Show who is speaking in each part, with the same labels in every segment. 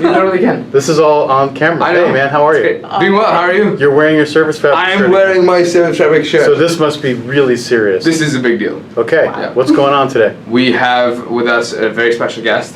Speaker 1: You totally can.
Speaker 2: This is all on camera.
Speaker 1: I know.
Speaker 2: Hey man, how are you?
Speaker 1: Doing well, how are you?
Speaker 2: You're wearing your service fabric
Speaker 1: I
Speaker 2: shirt.
Speaker 1: am wearing my Service Fabric shirt.
Speaker 2: So this must be really serious.
Speaker 1: This is a big deal.
Speaker 2: Okay,
Speaker 1: Wow.
Speaker 2: what's going on today?
Speaker 1: We have with us a very special guest.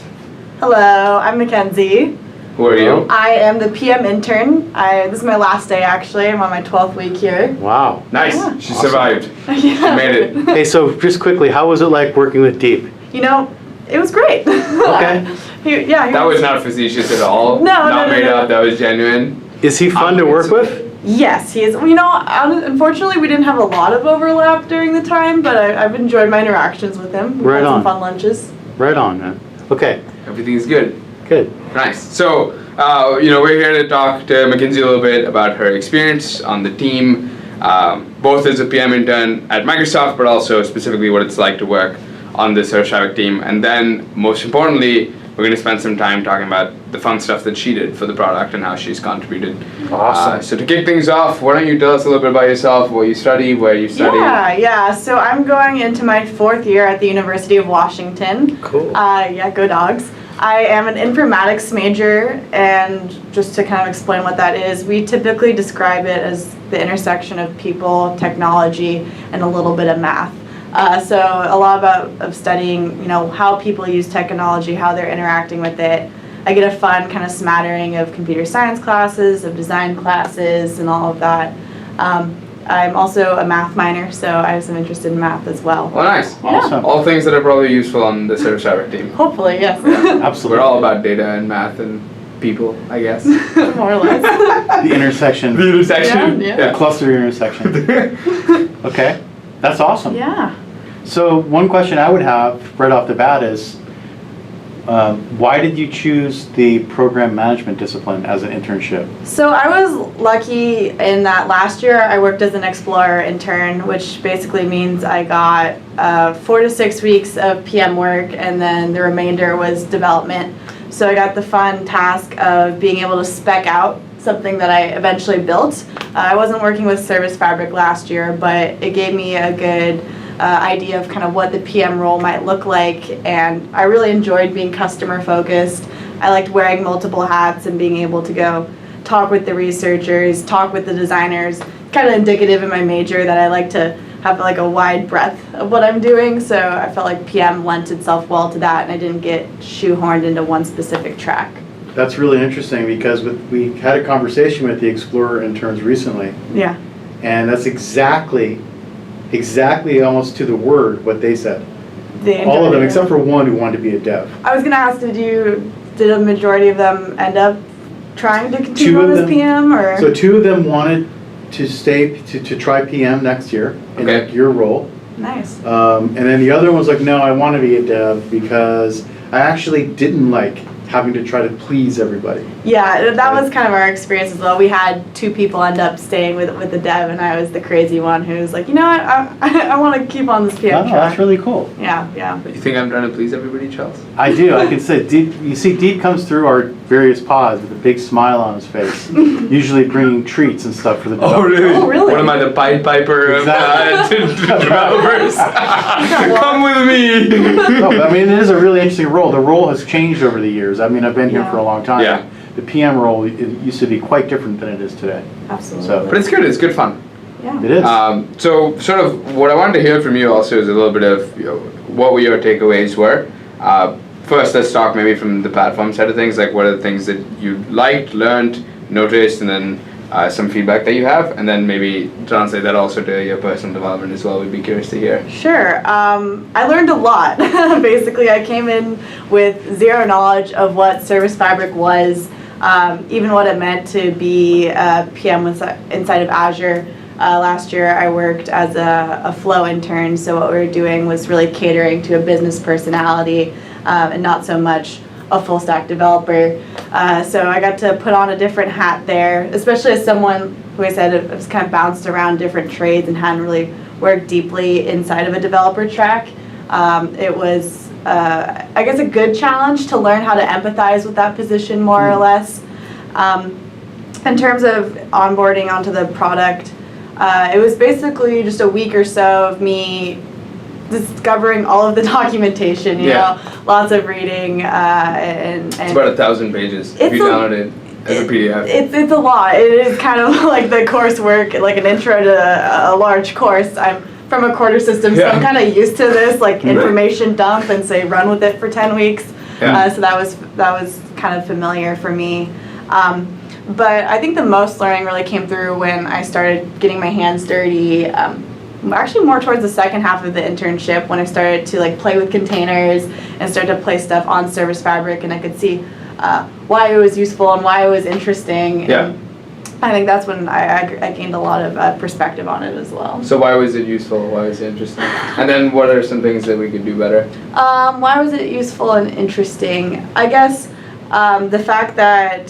Speaker 3: Hello, I'm Mackenzie.
Speaker 1: Who are you?
Speaker 3: I am the PM intern. This is my last day actually. I'm on my 12th week here.
Speaker 2: Wow.
Speaker 1: Nice.
Speaker 3: Yeah.
Speaker 1: She
Speaker 2: Awesome.
Speaker 1: survived.
Speaker 3: Yeah.
Speaker 1: She made it.
Speaker 2: Hey, so just quickly, how was it like working with Deep?
Speaker 3: You know, it was great.
Speaker 2: Okay.
Speaker 3: He
Speaker 1: That was not facetious at all.
Speaker 3: No,
Speaker 1: Not
Speaker 3: no,
Speaker 1: made
Speaker 3: no.
Speaker 1: up. That was genuine.
Speaker 2: Is he fun to work with?
Speaker 3: Yes, he is. You know, unfortunately, we didn't have a lot of overlap during the time, but I've enjoyed my interactions with him. We've
Speaker 2: Right
Speaker 3: had
Speaker 2: on.
Speaker 3: some fun lunches.
Speaker 2: Right on, man. Okay,
Speaker 1: Everything's good.
Speaker 2: good.
Speaker 1: Nice. So, we're here to talk to Mackenzie a little bit about her experience on the team, both as a PM intern at Microsoft, but also specifically what it's like to work on the Service Fabric team. And then, most importantly, we're going to spend some time talking about the fun stuff that she did for the product and how she's contributed.
Speaker 2: Awesome.
Speaker 1: So to kick things off, why don't you tell us a little bit about yourself, what you study, where you study?
Speaker 3: Yeah. So I'm going into my 4th year at the University of Washington.
Speaker 2: Cool.
Speaker 3: Yeah, go Dawgs. I am an Informatics Major, and just to kind of explain what that is, we typically describe it as the intersection of people, technology, and a little bit of math. So a lot of studying, how people use technology, how they're interacting with it. I get a fun kind of smattering of computer science classes, of design classes, and all of that. I'm also a math minor, so I have some interest in math as well.
Speaker 1: Well, nice.
Speaker 2: Awesome.
Speaker 1: All things that are probably useful on the Service Fabric team.
Speaker 3: Hopefully, yes.
Speaker 2: Absolutely.
Speaker 1: We're all about data and math and people, I guess.
Speaker 3: More or less.
Speaker 2: The intersection.
Speaker 1: The intersection.
Speaker 3: Yeah.
Speaker 2: Cluster intersection. Okay, that's awesome.
Speaker 3: Yeah.
Speaker 2: So one question I would have right off the bat is, why did you choose the program management discipline as an internship?
Speaker 3: So I was lucky in that last year I worked as an Explorer intern, which basically means I got 4 to 6 weeks of PM work, and then the remainder was development. So I got the fun task of being able to spec out something that I eventually built. I wasn't working with Service Fabric last year, but it gave me a good idea of kind of what the PM role might look like, and I really enjoyed being customer focused. I liked wearing multiple hats and being able to go talk with the researchers, talk with the designers, kind of indicative in my major that I like to have like a wide breadth of what I'm doing, so I felt like PM lent itself well to that and I didn't get shoehorned into one specific track.
Speaker 2: That's really interesting because we had a conversation with the Explorer interns recently,
Speaker 3: Yeah.
Speaker 2: and that's exactly almost to the word what they said. All of them, except for one who wanted to be a dev.
Speaker 3: I was gonna ask, did a majority of them end up trying to continue
Speaker 2: Two
Speaker 3: on
Speaker 2: of
Speaker 3: as
Speaker 2: them-
Speaker 3: PM, or?
Speaker 2: So 2 of them wanted to stay, to try PM next year in
Speaker 1: Okay.
Speaker 2: like your role.
Speaker 3: Nice.
Speaker 2: And then the other one was like, no, I want to be a dev because I actually didn't like having to try to please everybody.
Speaker 3: Yeah, that was kind of our experience as well. We had 2 people end up staying with the dev, and I was the crazy one who was like, you know what, I want to keep on this PM
Speaker 2: Oh,
Speaker 3: track.
Speaker 2: that's really cool.
Speaker 3: Yeah.
Speaker 1: You think I'm trying to please everybody, Charles?
Speaker 2: I do. I can say, Deep, you see, Deep comes through our various pods with a big smile on his face, usually bringing treats and stuff for the developers.
Speaker 3: Oh, really?
Speaker 1: What am I, the Pied Piper of developers? Come with me!
Speaker 2: No, but I mean, it is a really interesting role. The role has changed over the years. I mean, I've been here
Speaker 3: Yeah.
Speaker 2: for a long time.
Speaker 1: Yeah.
Speaker 2: The PM role, it used to be quite different than it is today.
Speaker 3: Absolutely.
Speaker 2: So-
Speaker 1: But it's good fun.
Speaker 3: Yeah.
Speaker 2: It is.
Speaker 1: So sort of what I wanted to hear from you also is a little bit of what your takeaways were. First, let's talk maybe from the platform side of things, like what are the things that you liked, learned, noticed, and then some feedback that you have, and then maybe translate that also to your personal development as well. We'd be curious to hear.
Speaker 3: Sure. I learned a lot. Basically, I came in with zero knowledge of what Service Fabric was, even what it meant to be a PM inside of Azure. Last year, I worked as a flow intern, so what we were doing was really catering to a business personality and not so much a full stack developer. So I got to put on a different hat there, especially as someone who I said has kind of bounced around different trades and hadn't really worked deeply inside of a developer track. It was, I guess, a good challenge to learn how to empathize with that position more or less. In terms of onboarding onto the product, it was basically just a week or so of me discovering all of the documentation, you know, lots of reading, and
Speaker 1: it's about 1,000 pages if you download it as a PDF.
Speaker 3: It's a lot. It is kind of like the coursework, like an intro to a large course. I'm from a quarter system, so I'm kind of used to this, like information dump and say run with it for 10 weeks. So that was kind of familiar for me. But I think the most learning really came through when I started getting my hands dirty. Actually more towards the second half of the internship, when I started to like play with containers and started to play stuff on Service Fabric, and I could see why it was useful and why it was interesting.
Speaker 1: Yeah.
Speaker 3: And I think that's when I gained a lot of perspective on it as well.
Speaker 1: So why was it useful? Why was it interesting? And then what are some things that we could do better?
Speaker 3: Why was it useful and interesting? I guess the fact that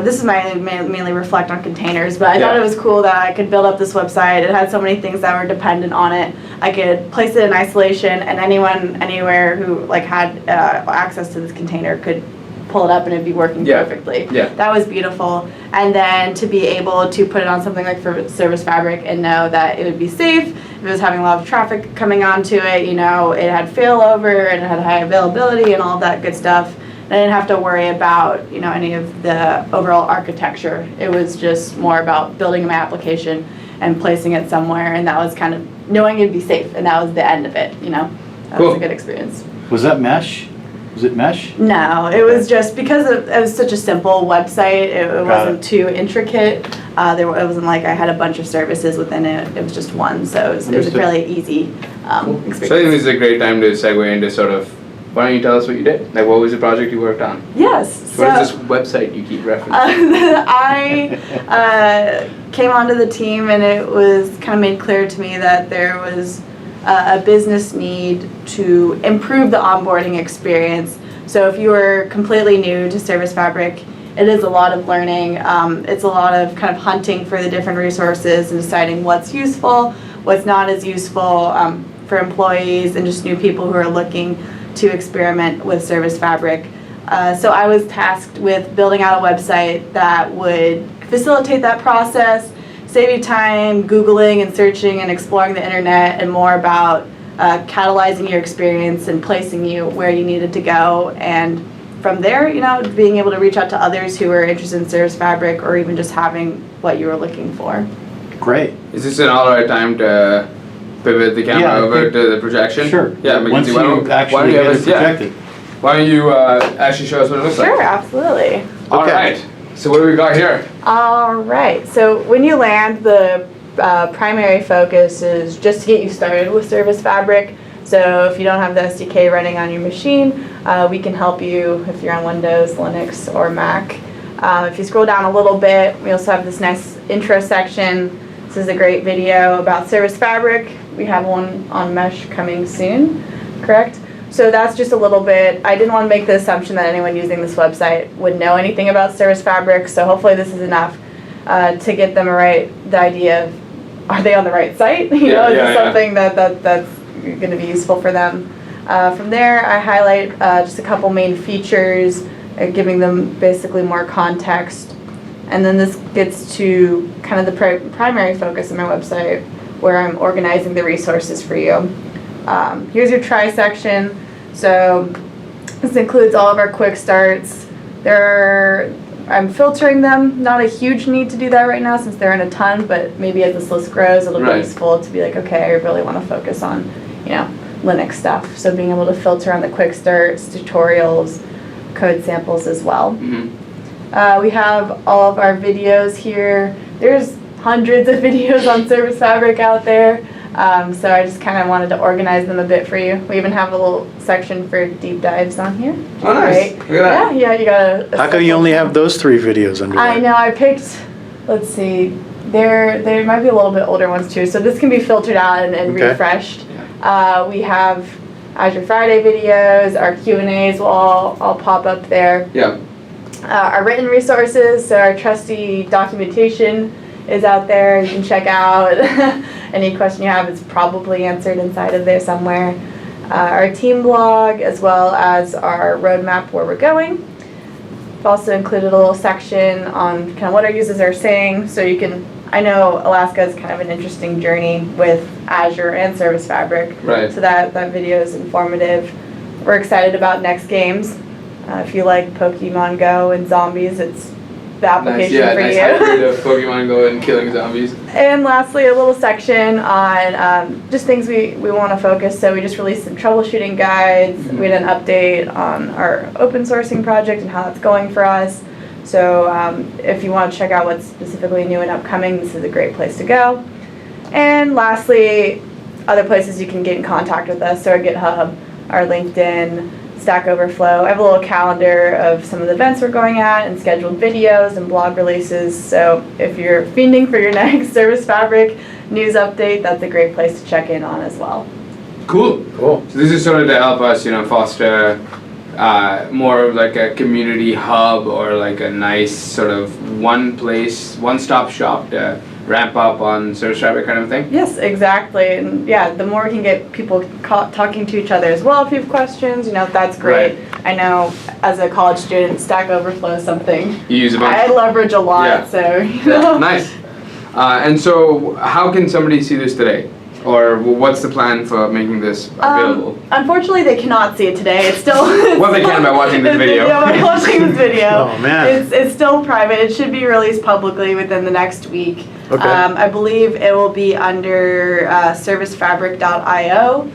Speaker 3: this is mainly reflect on containers, but I thought it was cool that I could build up this website. It had so many things that were dependent on it. I could place it in isolation, and anyone, anywhere who like had access to this container could pull it up and it'd be working perfectly.
Speaker 1: Yeah.
Speaker 3: That was beautiful. And then to be able to put it on something like for Service Fabric and know that it would be safe. If it was having a lot of traffic coming onto it, you know, it had failover and it had high availability and all that good stuff. I didn't have to worry about, you know, any of the overall architecture. It was just more about building my application and placing it somewhere, and that was kind of knowing it'd be safe, and that was the end of it, you know. That was a good experience.
Speaker 2: Was that mesh? Was it mesh?
Speaker 3: No, it was just because it was such a simple website. It wasn't too intricate. It wasn't like I had a bunch of services within it. It was just one, so it was a fairly easy experience.
Speaker 1: So I think this is a great time to segue into sort of, why don't you tell us what you did? Like, what was the project you worked on?
Speaker 3: Yes.
Speaker 1: So what is this website you keep referencing?
Speaker 3: I came onto the team, and it was kind of made clear to me that there was a business need to improve the onboarding experience. So if you are completely new to Service Fabric, it is a lot of learning. It's a lot of kind of hunting for the different resources and deciding what's useful, what's not as useful for employees and just new people who are looking to experiment with Service Fabric. So I was tasked with building out a website that would facilitate that process, save you time Googling and searching and exploring the internet, and more about catalyzing your experience and placing you where you needed to go. And from there, you know, being able to reach out to others who are interested in Service Fabric or even just having what you were looking for.
Speaker 2: Great.
Speaker 1: Is this an all right time to pivot the camera over to the projection?
Speaker 2: Sure.
Speaker 1: Yeah,
Speaker 2: Mackenzie, why don't you
Speaker 1: actually show us what it looks like?
Speaker 3: Sure, absolutely.
Speaker 1: All right. So what do we got here?
Speaker 3: All right. So when you land, the primary focus is just to get you started with Service Fabric. So if you don't have the SDK running on your machine, we can help you if you're on Windows, Linux, or Mac. If you scroll down a little bit, we also have this nice intro section. This is a great video about Service Fabric. We have one on Mesh coming soon, correct? So that's just a little bit. I didn't want to make the assumption that anyone using this website would know anything about Service Fabric, so hopefully this is enough to get them the idea of, are they on the right site? Is this something that's going to be useful for them? From there, I highlight just a couple main features, giving them basically more context. And then this gets to kind of the primary focus of my website, where I'm organizing the resources for you. Here's your try section. So this includes all of our quick starts. I'm filtering them. Not a huge need to do that right now since they're in a ton, but maybe as this list grows, it'll be useful to be like, okay, I really want to focus on, you know, Linux stuff. So being able to filter on the quick starts, tutorials, code samples as well. We have all of our videos here. There's hundreds of videos on Service Fabric out there. So I just kind of wanted to organize them a bit for you. We even have a little section for deep dives on here.
Speaker 1: Oh, nice. Look at that.
Speaker 3: Yeah, you got
Speaker 2: How come you only have those 3 videos under there?
Speaker 3: I know, I picked, let's see, there might be a little bit older ones too. So this can be filtered out and refreshed. We have Azure Friday videos, our Q&As will all pop up there.
Speaker 1: Yeah.
Speaker 3: Our written resources, so our trusty documentation is out there. You can check out any question you have. It's probably answered inside of there somewhere. Our team blog, as well as our roadmap where we're going. I've also included a little section on kind of what our users are saying, so you can I know Alaska is kind of an interesting journey with Azure and Service Fabric.
Speaker 1: Right.
Speaker 3: So that video is informative. We're excited about next games. If you like Pokemon Go and zombies, it's the application for
Speaker 1: nice
Speaker 3: you.
Speaker 1: hybrid of Pokemon Go and killing zombies.
Speaker 3: And lastly, a little section on just things we want to focus. So we just released some troubleshooting guides.
Speaker 1: Mm-hmm.
Speaker 3: We did an update on our open sourcing project and how that's going for us. So if you want to check out what's specifically new and upcoming, this is a great place to go. And lastly, other places you can get in contact with us. So our GitHub, our LinkedIn, Stack Overflow. I have a little calendar of some of the events we're going at and scheduled videos and blog releases. So if you're fiending for your next Service Fabric news update, that's a great place to check in on as well.
Speaker 1: Cool. So this is sort of to help us, foster more of like a community hub or like a nice sort of one place, one-stop shop to ramp up on Service Fabric kind of thing?
Speaker 3: Yes, exactly. And yeah, the more we can get people talking to each other as well if you have questions, that's great.
Speaker 1: Right.
Speaker 3: I know as a college student, Stack Overflow is something
Speaker 1: You use a bunch?
Speaker 3: I leverage a lot,
Speaker 1: Yeah.
Speaker 3: so
Speaker 1: Nice. And so how can somebody see this today? Or what's the plan for making this available?
Speaker 3: Unfortunately, they cannot see it today. It's still
Speaker 1: Well, they can by watching this video.
Speaker 3: By watching this video.
Speaker 2: Oh, man.
Speaker 3: It's still private. It should be released publicly within the next week.
Speaker 2: Okay.
Speaker 3: I believe it will be under servicefabric.io.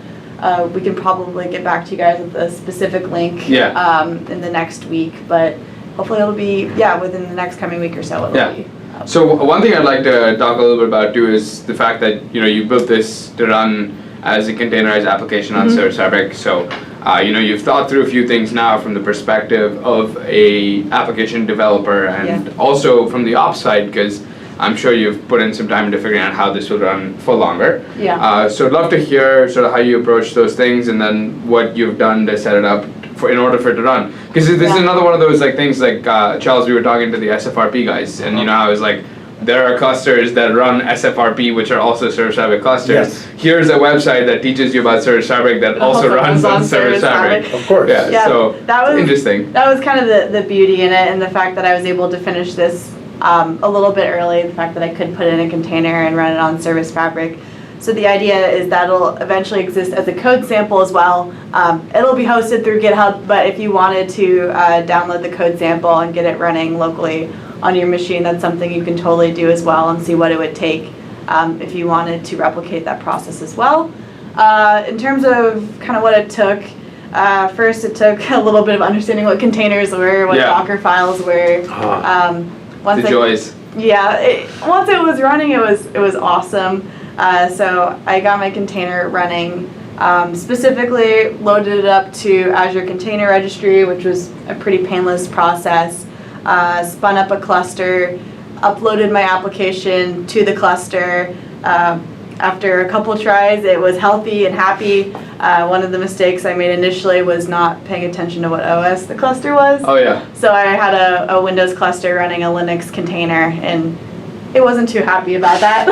Speaker 3: We can probably get back to you guys with a specific link in the next week, but hopefully it'll be within the next coming week or so. It'll be.
Speaker 1: So one thing I'd like to talk a little bit about too is the fact that you built this to run as a containerized application on Service Fabric. So you've thought through a few things now from the perspective of a application developer and also from the ops side, because I'm sure you've put in some time into figuring out how this will run for longer.
Speaker 3: Yeah.
Speaker 1: So I'd love to hear sort of how you approach those things and then what you've done to set it up in order for it to run. Because this is another one of those things like, Charles, we were talking to the SFRP guys, and I was like, there are clusters that run SFRP, which are also Service Fabric clusters.
Speaker 2: Yes.
Speaker 1: Here's a website that teaches you about Service Fabric that also runs on Service Fabric.
Speaker 2: Of course.
Speaker 1: Yeah, so
Speaker 3: that was
Speaker 1: interesting.
Speaker 3: That was kind of the beauty in it, and the fact that I was able to finish this a little bit early, the fact that I could put it in a container and run it on Service Fabric. So the idea is that it'll eventually exist as a code sample as well. It'll be hosted through GitHub, but if you wanted to download the code sample and get it running locally on your machine, that's something you can totally do as well and see what it would take if you wanted to replicate that process as well. In terms of kind of what it took, first it took a little bit of understanding what containers were, what Docker files were.
Speaker 1: The joys.
Speaker 3: Once it was running, it was awesome. So I got my container running, specifically loaded it up to Azure Container Registry, which was a pretty painless process, spun up a cluster, uploaded my application to the cluster. After a couple tries, it was healthy and happy. One of the mistakes I made initially was not paying attention to what OS the cluster was.
Speaker 1: Oh yeah.
Speaker 3: So I had a Windows cluster running a Linux container, and it wasn't too happy about that.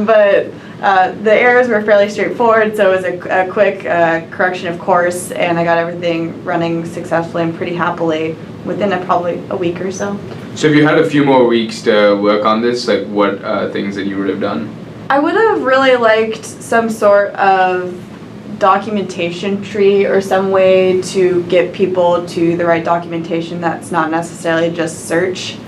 Speaker 3: But the errors were fairly straightforward, so it was a quick correction of course, and I got everything running successfully and pretty happily within probably a week or so.
Speaker 1: So if you had a few more weeks to work on this, like what things that you would have done?
Speaker 3: I would have really liked some sort of documentation tree or some way to get people to the right documentation that's not necessarily just search.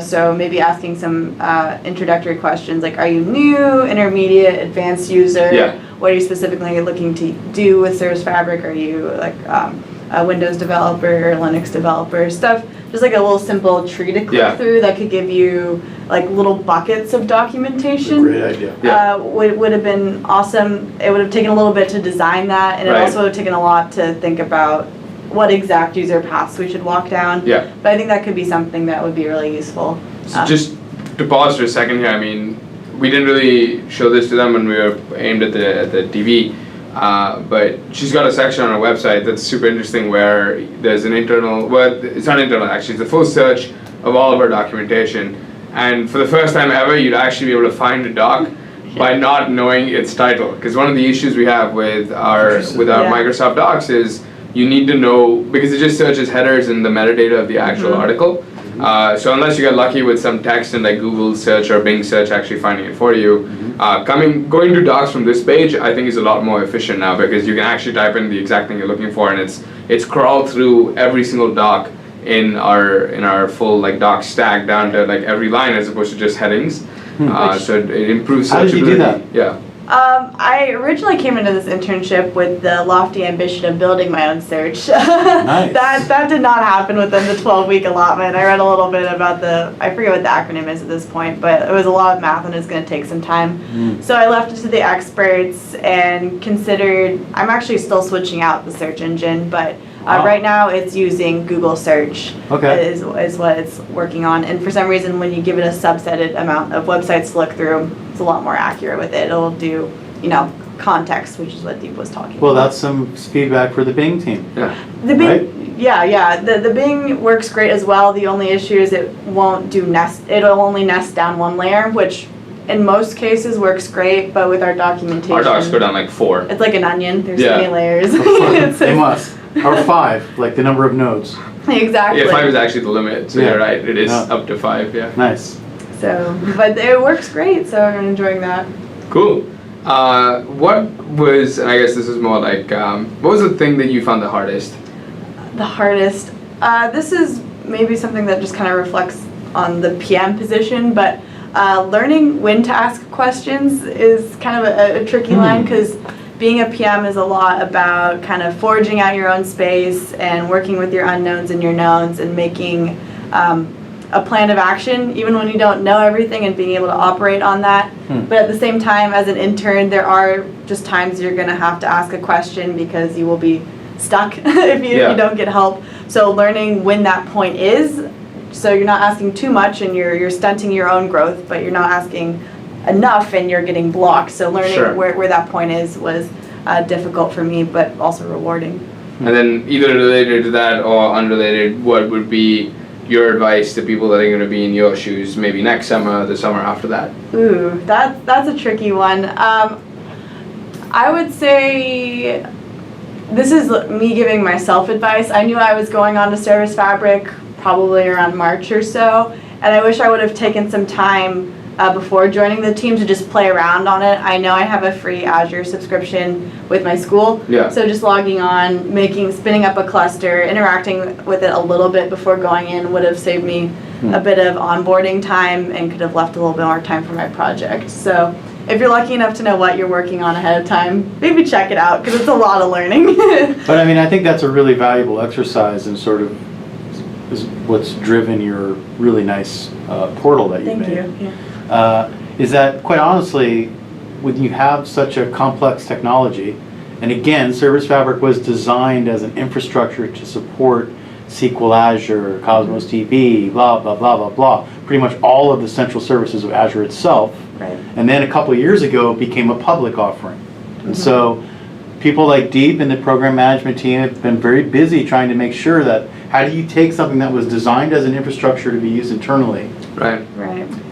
Speaker 3: So maybe asking some introductory questions like, are you new, intermediate, advanced user?
Speaker 1: Yeah.
Speaker 3: What are you specifically looking to do with Service Fabric? Are you like a Windows developer, Linux developer, stuff? Just like a little simple tree to click through that could give you like little buckets of documentation.
Speaker 2: Great idea.
Speaker 3: Would have been awesome. It would have taken a little bit to design that, and it also would have taken a lot to think about what exact user paths we should walk down.
Speaker 1: Yeah.
Speaker 3: But I think that could be something that would be really useful.
Speaker 1: So just to pause for a second here, I mean, we didn't really show this to them when we were aimed at the TV, but she's got a section on her website that's super interesting where there's an internal, well, it's not internal actually, it's a full search of all of our documentation. And for the first time ever, you'd actually be able to find a doc by not knowing its title. Because one of the issues we have with our Microsoft Docs is you need to know, because it just searches headers and the metadata of the actual article. So unless you get lucky with some text in like Google search or Bing search actually finding it for you, going to Dawgs from this page, I think is a lot more efficient now because you can actually type in the exact thing you're looking for, and it's crawled through every single doc in our full like doc stack down to like every line as opposed to just headings. So it improves searchability.
Speaker 2: How did you do that?
Speaker 1: Yeah.
Speaker 3: I originally came into this internship with the lofty ambition of building my own search.
Speaker 2: Nice.
Speaker 3: That did not happen within the 12-week allotment. I read a little bit about I forget what the acronym is at this point, but it was a lot of math and it's going to take some time. So I left it to the experts and considered, I'm actually still switching out the search engine, but right now it's using Google search is what it's working on. And for some reason, when you give it a subsetted amount of websites to look through, it's a lot more accurate with it. It'll do, context, which is what Deep was talking about.
Speaker 2: Well, that's some feedback for the Bing team.
Speaker 1: Yeah.
Speaker 3: The Bing, the Bing works great as well. The only issue is it won't do it'll only nest down one layer, which in most cases works great, but with our documentation.
Speaker 1: Our docs go down like 4.
Speaker 3: It's like an onion, there's so many layers.
Speaker 2: They must. Or 5, like the number of nodes.
Speaker 3: Exactly.
Speaker 1: Yeah, 5 is actually the limit, so you're right, it is up to 5, yeah.
Speaker 2: Nice.
Speaker 3: So, but it works great, so I'm enjoying that.
Speaker 1: Cool. What was, and I guess this is more like, what was the thing that you found the hardest?
Speaker 3: The hardest? This is maybe something that just kind of reflects on the PM position, but learning when to ask questions is kind of a tricky line, because being a PM is a lot about kind of forging out your own space and working with your unknowns and your knowns and making a plan of action, even when you don't know everything, and being able to operate on that. But at the same time, as an intern, there are just times you're going to have to ask a question because you will be stuck if you don't get help. So learning when that point is, so you're not asking too much and you're stunting your own growth, but you're not asking enough and you're getting blocked. So learning where that point is was difficult for me, but also rewarding.
Speaker 1: And then either related to that or unrelated, what would be your advice to people that are going to be in your shoes maybe next summer, the summer after that?
Speaker 3: Ooh, that's a tricky one. I would say this is me giving myself advice. I knew I was going on to Service Fabric probably around March or so, and I wish I would have taken some time before joining the team to just play around on it. I know I have a free Azure subscription with my school, so just logging on, spinning up a cluster, interacting with it a little bit before going in would have saved me a bit of onboarding time and could have left a little bit more time for my project. So if you're lucky enough to know what you're working on ahead of time, maybe check it out because it's a lot of learning.
Speaker 2: But I mean, I think that's a really valuable exercise and sort of is what's driven your really nice portal that you made.
Speaker 3: Thank you.
Speaker 2: Is that, quite honestly, when you have such a complex technology, and again, Service Fabric was designed as an infrastructure to support SQL Azure, Cosmos DB, blah, blah, blah, blah, blah, pretty much all of the central services of Azure itself.
Speaker 3: Right.
Speaker 2: And then a couple of years ago, it became a public offering. And so people like Deep and the program management team have been very busy trying to make sure that how do you take something that was designed as an infrastructure to be used internally
Speaker 1: Right.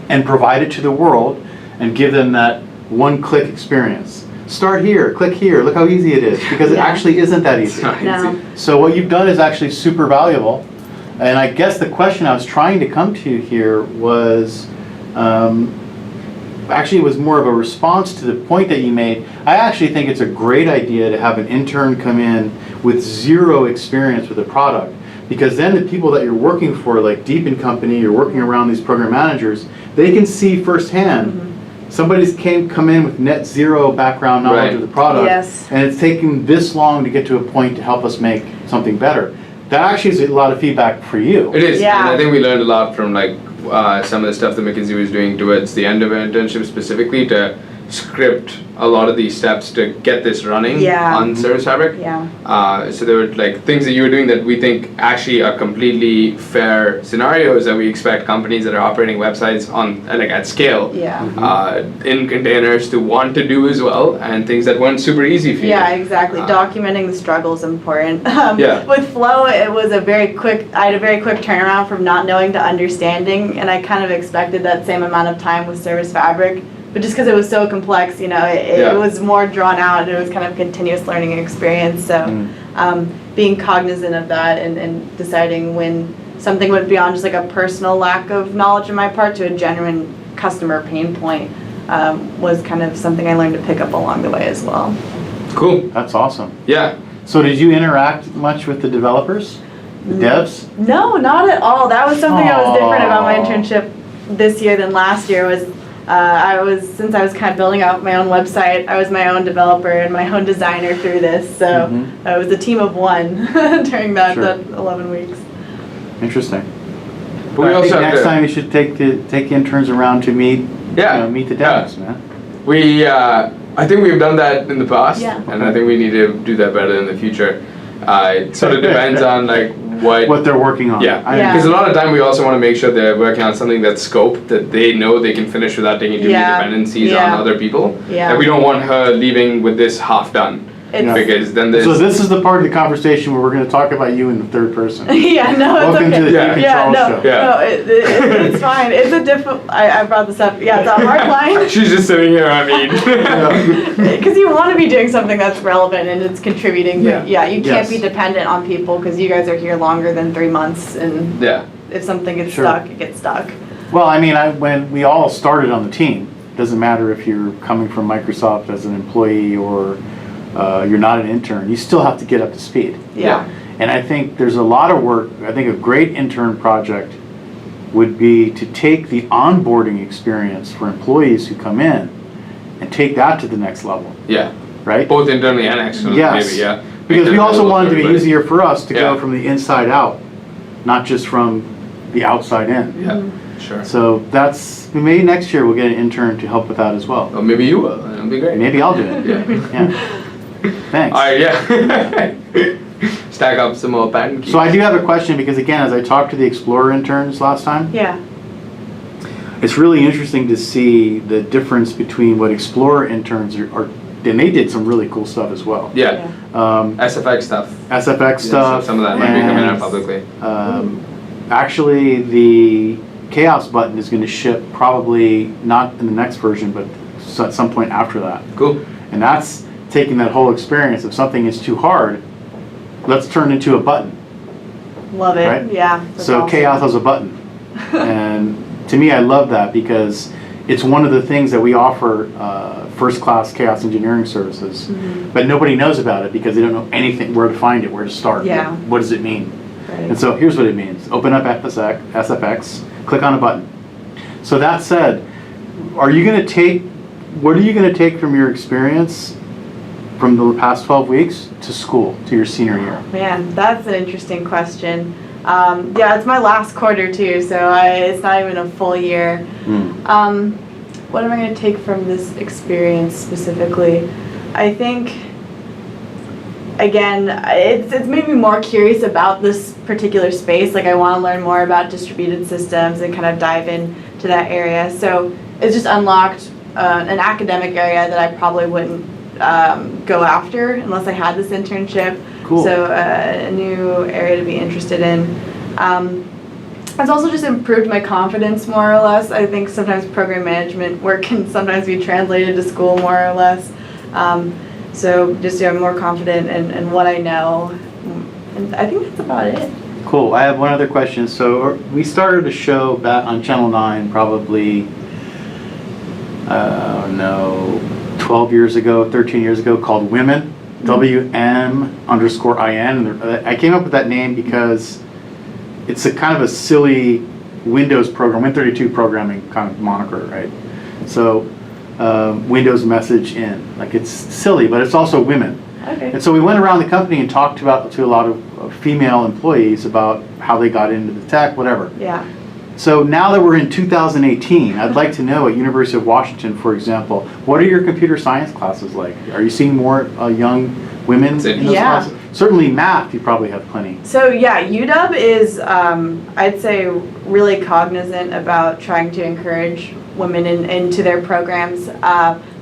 Speaker 2: and provide it to the world and give them that one-click experience. Start here, click here, look how easy it is, because it actually isn't that easy.
Speaker 3: No.
Speaker 2: So what you've done is actually super valuable. And I guess the question I was trying to come to here was, actually it was more of a response to the point that you made. I actually think it's a great idea to have an intern come in with zero experience with a product, because then the people that you're working for, like Deep and Company, you're working around these program managers, they can see firsthand somebody's come in with net zero background knowledge of the product, and it's taken this long to get to a point to help us make something better. That actually is a lot of feedback for you.
Speaker 1: It is,
Speaker 3: Yeah.
Speaker 1: and I think we learned a lot from like some of the stuff that Mackenzie was doing towards the end of an internship specifically to script a lot of these steps to get this running on Service Fabric. So there were like things that you were doing that we think actually are completely fair scenarios that we expect companies that are operating websites on like at scale in containers to want to do as well, and things that weren't super easy for you.
Speaker 3: Yeah, exactly. Documenting the struggle is important.
Speaker 1: Yeah.
Speaker 3: With Flow, it was I had a very quick turnaround from not knowing to understanding, and I kind of expected that same amount of time with Service Fabric. But just because it was so complex, it was more drawn out, and it was kind of a continuous learning experience. So being cognizant of that and deciding when something went beyond just like a personal lack of knowledge on my part to a genuine customer pain point was kind of something I learned to pick up along the way as well.
Speaker 1: Cool.
Speaker 2: That's awesome.
Speaker 1: Yeah.
Speaker 2: So did you interact much with the developers, the devs?
Speaker 3: No, not at all. That was something that was different about my internship this year than last year. Since I was kind of building out my own website, I was my own developer and my own designer through this. So I was a team of one during that 11 weeks.
Speaker 2: Interesting.
Speaker 1: But we
Speaker 2: I
Speaker 1: also
Speaker 2: think
Speaker 1: have
Speaker 2: next time you should take interns around to meet meet the devs, man.
Speaker 1: I think we've done that in the past,
Speaker 3: Yeah.
Speaker 1: and I think we need to do that better in the future. It sort of depends on like
Speaker 2: what they're working on.
Speaker 1: Yeah, because a lot of time we also want to make sure they're working on something that's scoped that they know they can finish without taking too many dependencies on other people.
Speaker 3: Yeah.
Speaker 1: And we don't want her leaving with this half done. Because then there's...
Speaker 2: So this is the part of the conversation where we're going to talk about you in the third person.
Speaker 3: Yeah, no, it's
Speaker 2: Welcome
Speaker 3: okay.
Speaker 2: to the Deep Control Show.
Speaker 3: No, it's fine. It's a difficult. I brought this up. Yeah, it's a hard line.
Speaker 1: She's just sitting here. I mean,
Speaker 3: because you want to be doing something that's relevant and it's contributing. But you can't be dependent on people because you guys are here longer than 3 months, and if something gets stuck, it gets stuck.
Speaker 2: Well, I mean, when we all started on the team, it doesn't matter if you're coming from Microsoft as an employee or you're not an intern, you still have to get up to speed.
Speaker 3: Yeah.
Speaker 2: And I think there's a lot of work. I think a great intern project would be to take the onboarding experience for employees who come in and take that to the next level.
Speaker 1: Yeah.
Speaker 2: Right?
Speaker 1: Both internally and externally, maybe, yeah.
Speaker 2: Because we also want it to be easier for us to go from the inside out, not just from the outside in.
Speaker 1: Yeah, sure.
Speaker 2: So maybe next year we'll get an intern to help with that as well.
Speaker 1: Oh, maybe you will. It'll be great.
Speaker 2: Maybe I'll do it. Yeah. Thanks.
Speaker 1: All right, yeah. Stack up some more patent keys.
Speaker 2: So I do have a question because, again, as I talked to the Explorer interns last time, it's really interesting to see the difference between what Explorer interns are, and they did some really cool stuff as well.
Speaker 1: Yeah. SFX stuff.
Speaker 2: SFX stuff.
Speaker 1: So some of that might be coming out publicly.
Speaker 2: Actually, the Chaos button is going to ship probably not in the next version, but at some point after that.
Speaker 1: Cool.
Speaker 2: And that's taking that whole experience. If something is too hard, let's turn it into a button.
Speaker 3: Love it.
Speaker 2: Right?
Speaker 3: Yeah.
Speaker 2: So
Speaker 3: awesome.
Speaker 2: Chaos has a button. And to me, I love that because it's one of the things that we offer first-class chaos engineering services, but nobody knows about it because they don't know anything, where to find it, where to start.
Speaker 3: Yeah.
Speaker 2: What does it mean?
Speaker 3: Right.
Speaker 2: And so here's what it means. Open up SFX, click on a button. So that said, what are you going to take from your experience from the past 12 weeks to school, to your senior year?
Speaker 3: Man, that's an interesting question. It's my last quarter too, so it's not even a full year. What am I going to take from this experience specifically? I think, again, it's made me more curious about this particular space. Like, I want to learn more about distributed systems and kind of dive into that area. So it's just unlocked an academic area that I probably wouldn't go after unless I had this internship.
Speaker 2: Cool.
Speaker 3: So a new area to be interested in. It's also just improved my confidence more or less. I think sometimes program management work can sometimes be translated to school more or less. So just I'm more confident in what I know. And I think that's about it.
Speaker 2: Cool. I have one other question. So we started a show back on Channel 9 probably, 12 years ago, 13 years ago, called Women, WM_IN. I came up with that name because it's a kind of a silly Windows program, Win32 programming kind of moniker, right? So Windows message in, like it's silly, but it's also women.
Speaker 3: Okay.
Speaker 2: And so we went around the company and talked to a lot of female employees about how they got into the tech, whatever.
Speaker 3: Yeah.
Speaker 2: So now that we're in 2018, I'd like to know at University of Washington, for example, what are your computer science classes like? Are you seeing more young women in those classes? Certainly math, you probably have plenty.
Speaker 3: So yeah, UW is, I'd say, really cognizant about trying to encourage women into their programs.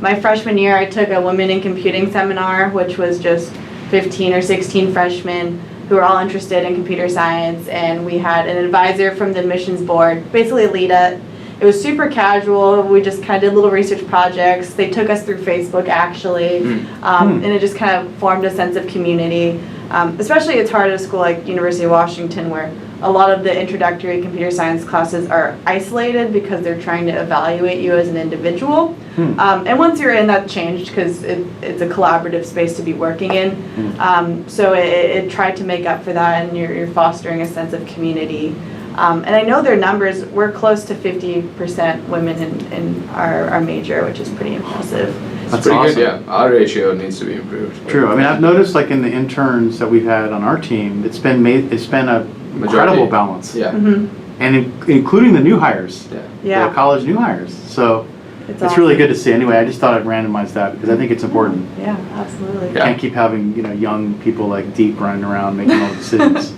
Speaker 3: My freshman year, I took a Women in Computing seminar, which was just 15 or 16 freshmen who were all interested in computer science, and we had an advisor from the admissions board basically lead it. It was super casual. We just kind of did little research projects. They took us through Facebook, actually, and it just kind of formed a sense of community. Especially it's hard at a school like University of Washington, where a lot of the introductory computer science classes are isolated because they're trying to evaluate you as an individual. And once you're in, that changed because it's a collaborative space to be working in. So it tried to make up for that, and you're fostering a sense of community. And I know their numbers, we're close to 50% women in our major, which is pretty impressive.
Speaker 1: That's pretty awesome. Good, yeah. Our ratio needs to be improved.
Speaker 2: True. I mean, I've noticed like in the interns that we've had on our team, it's been a incredible balance.
Speaker 1: Yeah.
Speaker 2: And including the new hires.
Speaker 3: Yeah.
Speaker 2: The college new hires. So it's awesome. Really good to see. Anyway, I just thought I'd randomize that because I think it's important.
Speaker 3: Yeah, absolutely.
Speaker 2: You can't keep having, young people like Deep running around making all the decisions.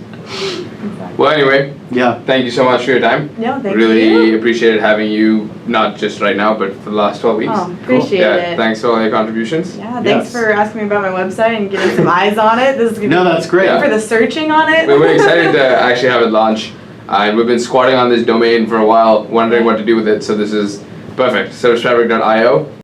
Speaker 3: Exactly.
Speaker 1: Well, anyway, thank you so much for your time.
Speaker 3: No, thank
Speaker 1: you. Really
Speaker 3: appreciated
Speaker 1: appreciated having you, not just right now, but for the last 12 weeks.
Speaker 3: Oh, appreciate it.
Speaker 1: Thanks for all your contributions.
Speaker 3: Yeah, thanks for asking me about my website and getting some eyes on it. This is gonna be
Speaker 2: that's great.
Speaker 3: for the searching on it.
Speaker 1: We're excited to actually have it launch. We've been squatting on this domain for a while, wondering what to do with it, so this is perfect. Servicefabric.io.